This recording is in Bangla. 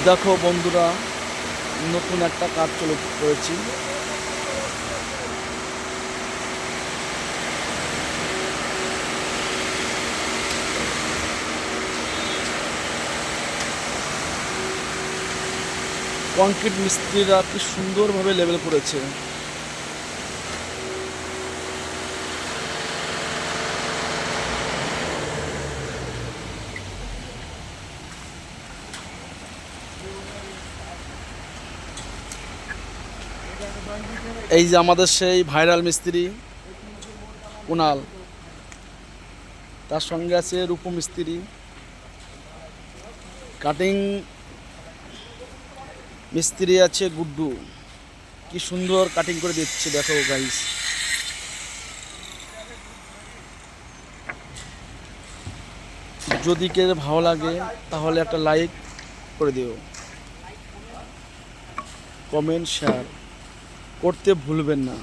দেখো বন্ধুরা, নতুন একটা কাজ চালু করেছি। কংক্রিট মিস্ত্রিরা কি সুন্দরভাবে লেবেল করেছে। এই যে আমাদের সেই ভাইরাল মিস্ত্রি কুনাল, তার সঙ্গে আছে রূপু মিস্ত্রি, কাটিং মিস্ত্রি আছে গুড্ডু। কি সুন্দর কাটিং করে দিচ্ছে দেখো গাইস। যদি কে ভালো লাগে তাহলে একটা লাইক করে দিও, কমেন্ট শেয়ার করতে ভুলবেন না।